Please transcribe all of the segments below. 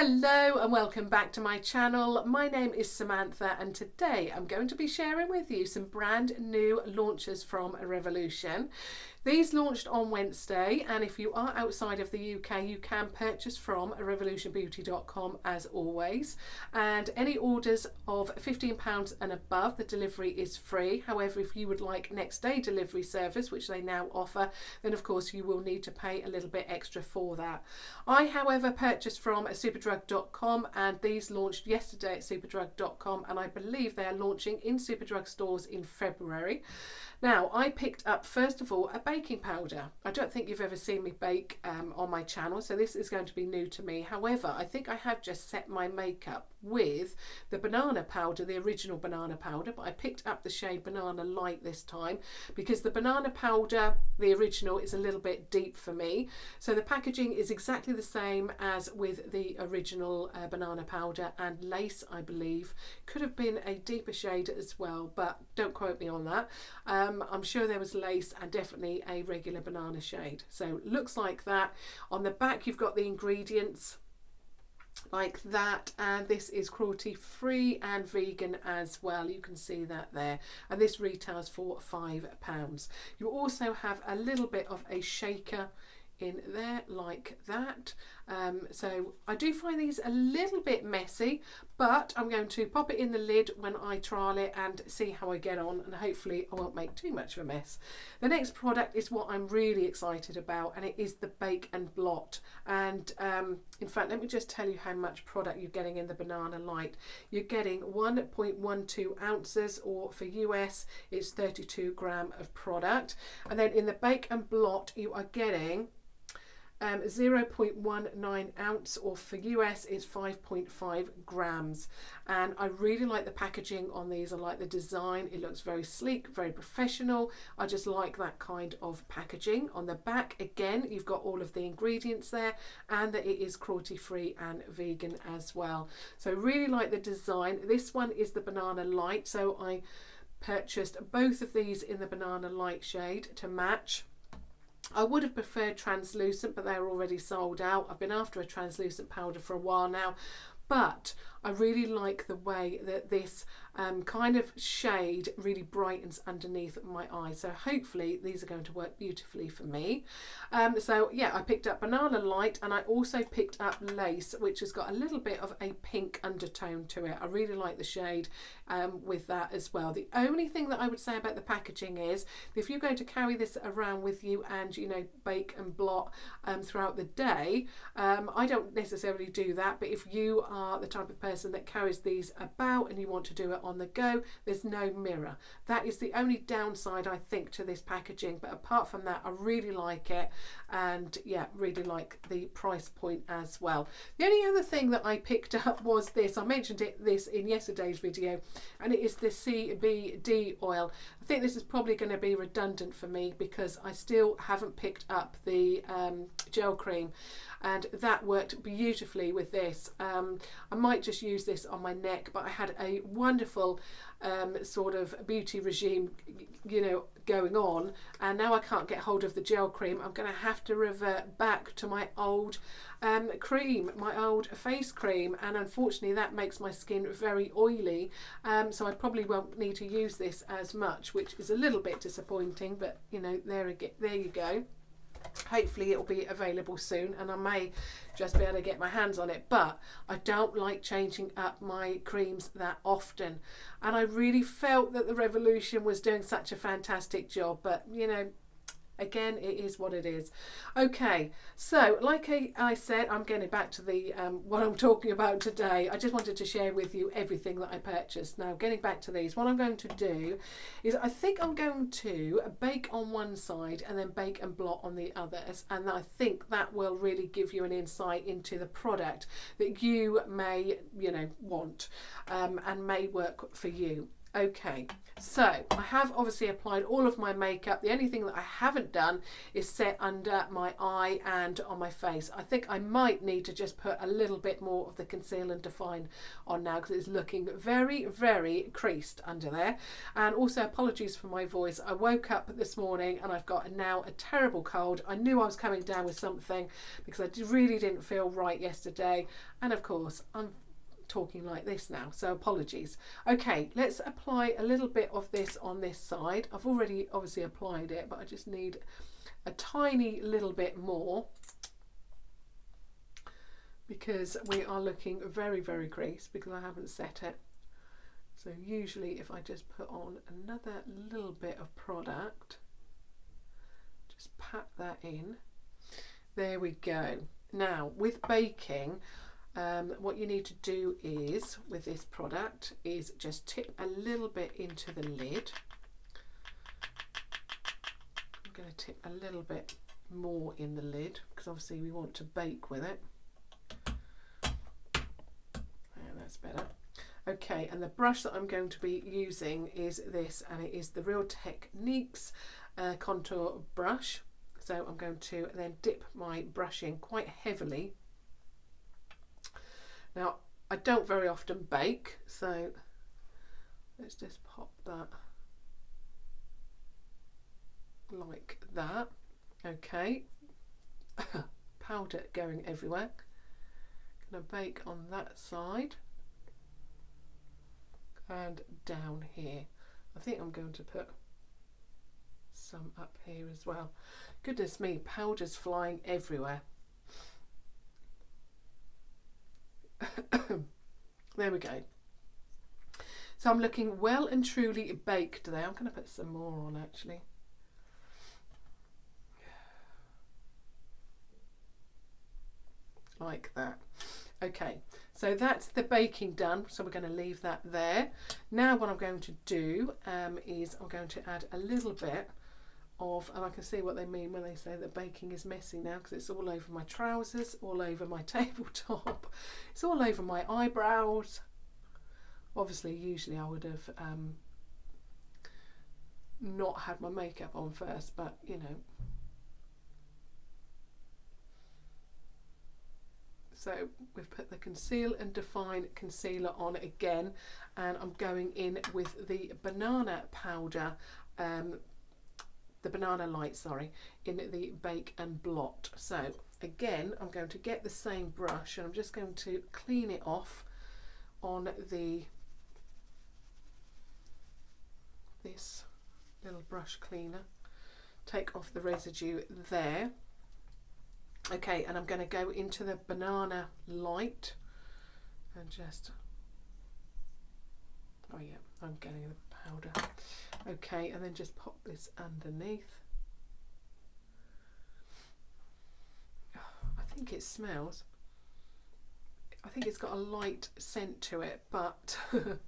Hello and welcome back to my channel. My name is Samantha and today I'm going to be sharing with you some brand new launches from Revolution. These launched on Wednesday, and if you are outside of the UK you can purchase from revolutionbeauty.com as always, and any orders of £15 and above the delivery is free. However, if you would like next day delivery service, which they now offer, then of course you will need to pay a little bit extra for that. I however purchased from superdrug.com and these launched yesterday at superdrug.com, and I believe they are launching in Superdrug stores in February. Now, I picked up, first of all, a baking powder. I don't think you've ever seen me bake on my channel, so this is going to be new to me. However, I think I have just set my makeup with the banana powder, the original banana powder, but I picked up the shade Banana Light this time because the banana powder, the original, is a little bit deep for me. So the packaging is exactly the same as with the original banana powder, and lace, I believe, could have been a deeper shade as well, but don't quote me on that. I'm sure there was lace and definitely a regular banana shade. So looks like that. On the back you've got the ingredients like that, and this is cruelty free and vegan as well. You can see that there, and this retails for £5. You also have a little bit of a shaker in there like that. So I do find these a little bit messy, but I'm going to pop it in the lid when I trial it and see how I get on, and hopefully I won't make too much of a mess. The next product is what I'm really excited about, and it is the Bake and Blot. And in fact, let me just tell you how much product you're getting in the Banana Light. You're getting 1.12 ounces, or for US it's 32 gram of product, and then in the Bake and Blot you are getting 0.19 ounce, or for US is 5.5 grams. And I really like the packaging on these. I like the design. It looks very sleek, very professional. I just like that kind of packaging. On the back, again, you've got all of the ingredients there, and that it is cruelty free and vegan as well. So really like the design. This one is the Banana Light, so I purchased both of these in the Banana Light shade to match. I would have preferred translucent, but they're already sold out. I've been after a translucent powder for a while now, but I really like the way that this kind of shade really brightens underneath my eye. So hopefully these are going to work beautifully for me. So yeah, I picked up Banana Light, and I also picked up Lace, which has got a little bit of a pink undertone to it. I really like the shade with that as well. The only thing that I would say about the packaging is if you're going to carry this around with you and, you know, bake and blot throughout the day, I don't necessarily do that, but if you are the type of person that carries these about and you want to do it on the go, there's no mirror. That is the only downside, I think, to this packaging, but apart from that I really like it, and yeah, really like the price point as well. The only other thing that I picked up was this. I mentioned this in yesterday's video, and it is the CBD oil. I think this is probably going to be redundant for me because I still haven't picked up the gel cream, and that worked beautifully with this. I might just use this on my neck, but I had a wonderful sort of beauty regime, you know, going on, and now I can't get hold of the gel cream. I'm going to have to revert back to my old cream, my old face cream, and unfortunately that makes my skin very oily, so I probably won't need to use this as much, which is a little bit disappointing, but you know, there you go. Hopefully it'll be available soon, and I may just be able to get my hands on it, but I don't like changing up my creams that often, and I really felt that the Revolution was doing such a fantastic job, but you know, again, it is what it is. Okay, so like I said, I'm getting back to the what I'm talking about today. I just wanted to share with you everything that I purchased. Now, getting back to these, what I'm going to do is I think I'm going to bake on one side and then bake and blot on the others, and I think that will really give you an insight into the product that you may, you know, want and may work for you. Okay, so I have obviously applied all of my makeup. The only thing that I haven't done is set under my eye and on my face. I think I might need to just put a little bit more of the Conceal and Define on now because it's looking very, very creased under there. And also apologies for my voice. I woke up this morning and I've got now a terrible cold. I knew I was coming down with something because I really didn't feel right yesterday. And of course, I'm talking like this now, so apologies. Okay, let's apply a little bit of this on this side. I've already obviously applied it, but I just need a tiny little bit more because we are looking very, very creased because I haven't set it. So usually if I just put on another little bit of product, just pat that in. There we go. Now with baking, what you need to do is with this product is just tip a little bit into the lid. I'm going to tip a little bit more in the lid because obviously we want to bake with it. Yeah, that's better. Okay, and the brush that I'm going to be using is this, and it is the Real Techniques contour brush. So I'm going to then dip my brush in quite heavily. Now, I don't very often bake, so let's just pop that like that. Okay, powder going everywhere. Gonna bake on that side and down here. I think I'm going to put some up here as well. Goodness me, powder's flying everywhere. There we go. So I'm looking well and truly baked there. I'm going to put some more on actually. Like that. Okay, so that's the baking done. So we're going to leave that there. Now what I'm going to do is I'm going to add a little bit of, and I can see what they mean when they say that baking is messy now because it's all over my trousers, all over my tabletop, it's all over my eyebrows. Obviously, usually I would have not had my makeup on first, but you know. So we've put the Conceal and Define concealer on again, and I'm going in with the banana powder, the banana light, sorry, in the Bake and Blot. So again, I'm going to get the same brush and I'm just going to clean it off on this little brush cleaner. Take off the residue there. Okay, and I'm going to go into the banana light and just, oh yeah, I'm getting the powder. Okay, and then just pop this underneath. I think it smells. I think it's got a light scent to it, but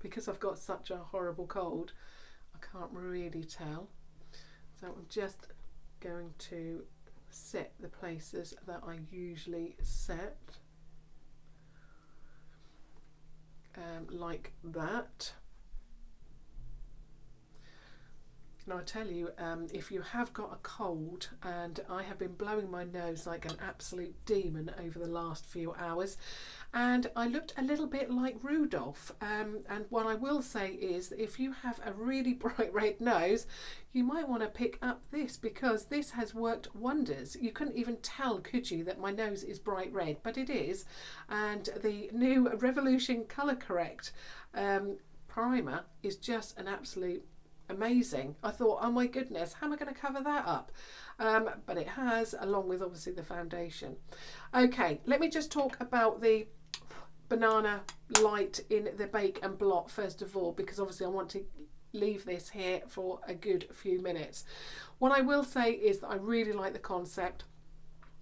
because I've got such a horrible cold, I can't really tell. So I'm just going to set the places that I usually set, like that. Now I tell you, if you have got a cold, and I have been blowing my nose like an absolute demon over the last few hours, and I looked a little bit like Rudolph, and what I will say is that if you have a really bright red nose, you might want to pick up this because this has worked wonders. You couldn't even tell, could you, that my nose is bright red, but it is. And the new Revolution Colour Correct primer is just an absolute amazing. I thought, oh my goodness, how am I going to cover that up? But it has, along with obviously the foundation. Okay, let me just talk about the banana light in the Bake and Blot first of all, because obviously I want to leave this here for a good few minutes. What I will say is that I really like the concept.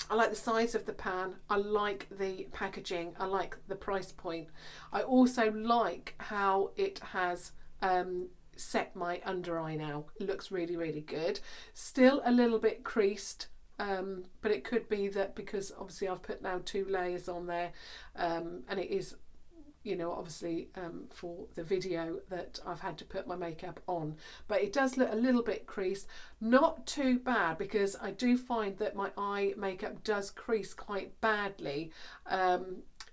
I like the size of the pan, I like the packaging, I like the price point. I also like how it has set my under eye now. It looks really, really good. Still a little bit creased, but it could be that because obviously I've put now 2 layers on there, and it is you know, obviously for the video that I've had to put my makeup on, but it does look a little bit creased. Not too bad, because I do find that my eye makeup does crease quite badly.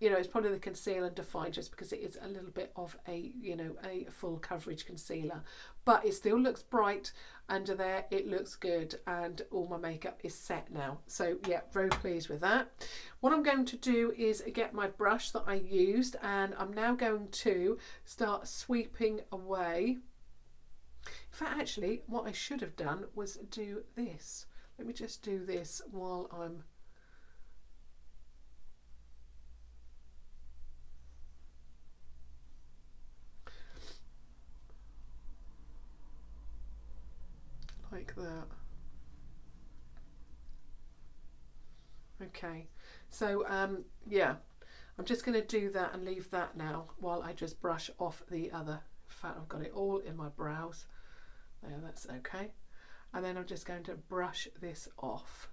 You know, it's probably the conceal and define, just because it is a little bit of a, you know, a full coverage concealer, but it still looks bright under there. It looks good, and all my makeup is set now. So yeah, very pleased with that. What I'm going to do is get my brush that I used, and I'm now going to start sweeping away. In fact, actually, what I should have done was do this. Let me just do this while I'm like that. Okay, so yeah, I'm just going to do that and leave that now while I just brush off the other. In fact, I've got it all in my brows there, that's okay. And then I'm just going to brush this off.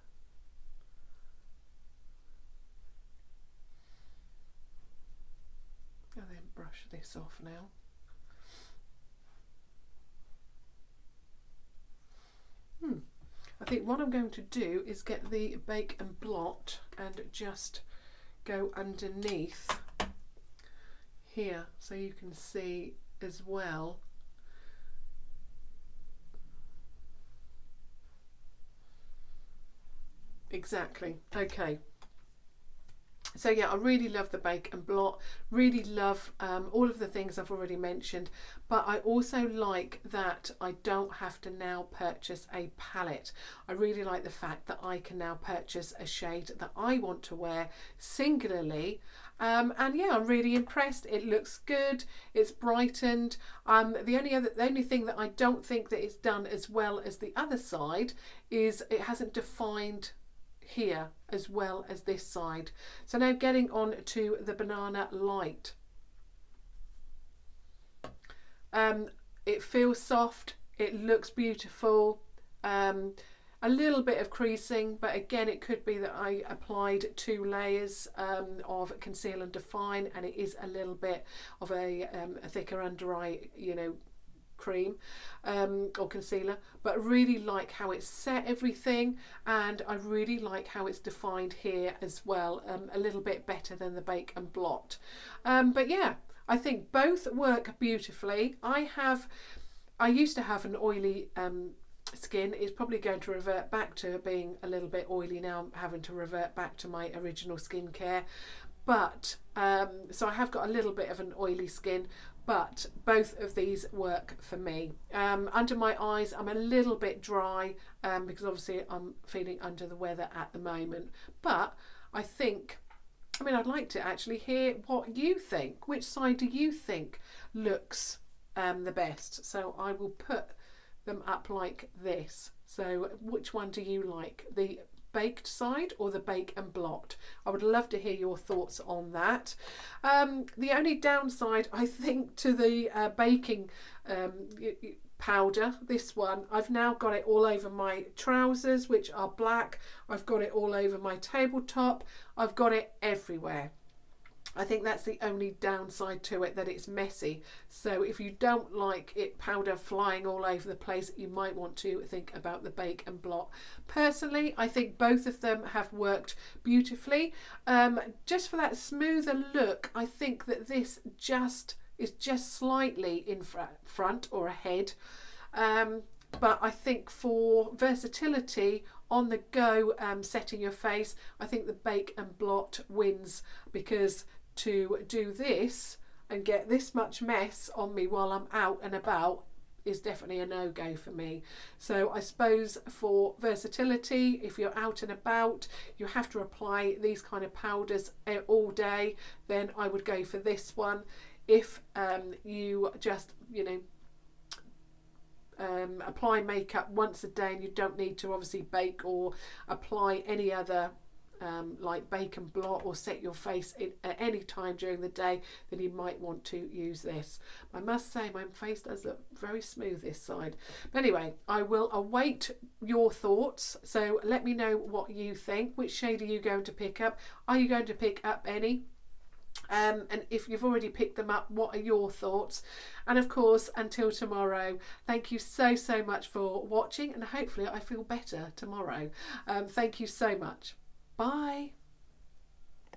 And then brush this off now. I think what I'm going to do is get the Bake and Blot and just go underneath here so you can see as well. Exactly. Okay. So yeah, I really love the Bake and Blot, really love all of the things I've already mentioned, but I also like that I don't have to now purchase a palette. I really like the fact that I can now purchase a shade that I want to wear singularly. And yeah, I'm really impressed. It looks good, it's brightened. The only thing that I don't think that it's done as well as the other side is it hasn't defined here as well as this side. So now getting on to the Banana Light. It feels soft, it looks beautiful, a little bit of creasing, but again it could be that I applied 2 layers of conceal and define, and it is a little bit of a thicker under eye, you know, cream or concealer, but really like how it's set everything, and I really like how it's defined here as well, a little bit better than the Bake and Blot. But yeah, I think both work beautifully. I used to have an oily skin. It's probably going to revert back to being a little bit oily now. I'm having to revert back to my original skincare, but so I have got a little bit of an oily skin, but both of these work for me. Under my eyes I'm a little bit dry because obviously I'm feeling under the weather at the moment, but I think, I mean, I'd like to actually hear what you think. Which side do you think looks the best? So I will put them up like this. So which one do you like, the baked side or the Bake and Blot? I would love to hear your thoughts on that. The only downside I think to the baking powder, this one, I've now got it all over my trousers, which are black. I've got it all over my tabletop. I've got it everywhere. I think that's the only downside to it, that it's messy. So if you don't like it powder flying all over the place, you might want to think about the Bake and Blot. Personally, I think both of them have worked beautifully. Just for that smoother look, I think that this is just slightly in front or ahead. But I think for versatility on the go, setting your face, I think the Bake and Blot wins, because to do this and get this much mess on me while I'm out and about is definitely a no-go for me. So I suppose for versatility, if you're out and about, you have to apply these kind of powders all day, then I would go for this one. If you just, you know, apply makeup once a day and you don't need to obviously bake or apply any other like Bake and Blot or set your face at any time during the day, then you might want to use this. I must say my face does look very smooth this side. But anyway, I will await your thoughts, so let me know what you think. Which shade are you going to pick up? Are you going to pick up any? And if you've already picked them up, what are your thoughts? And of course, until tomorrow, thank you so much for watching, and hopefully I feel better tomorrow. Thank you so much. Bye.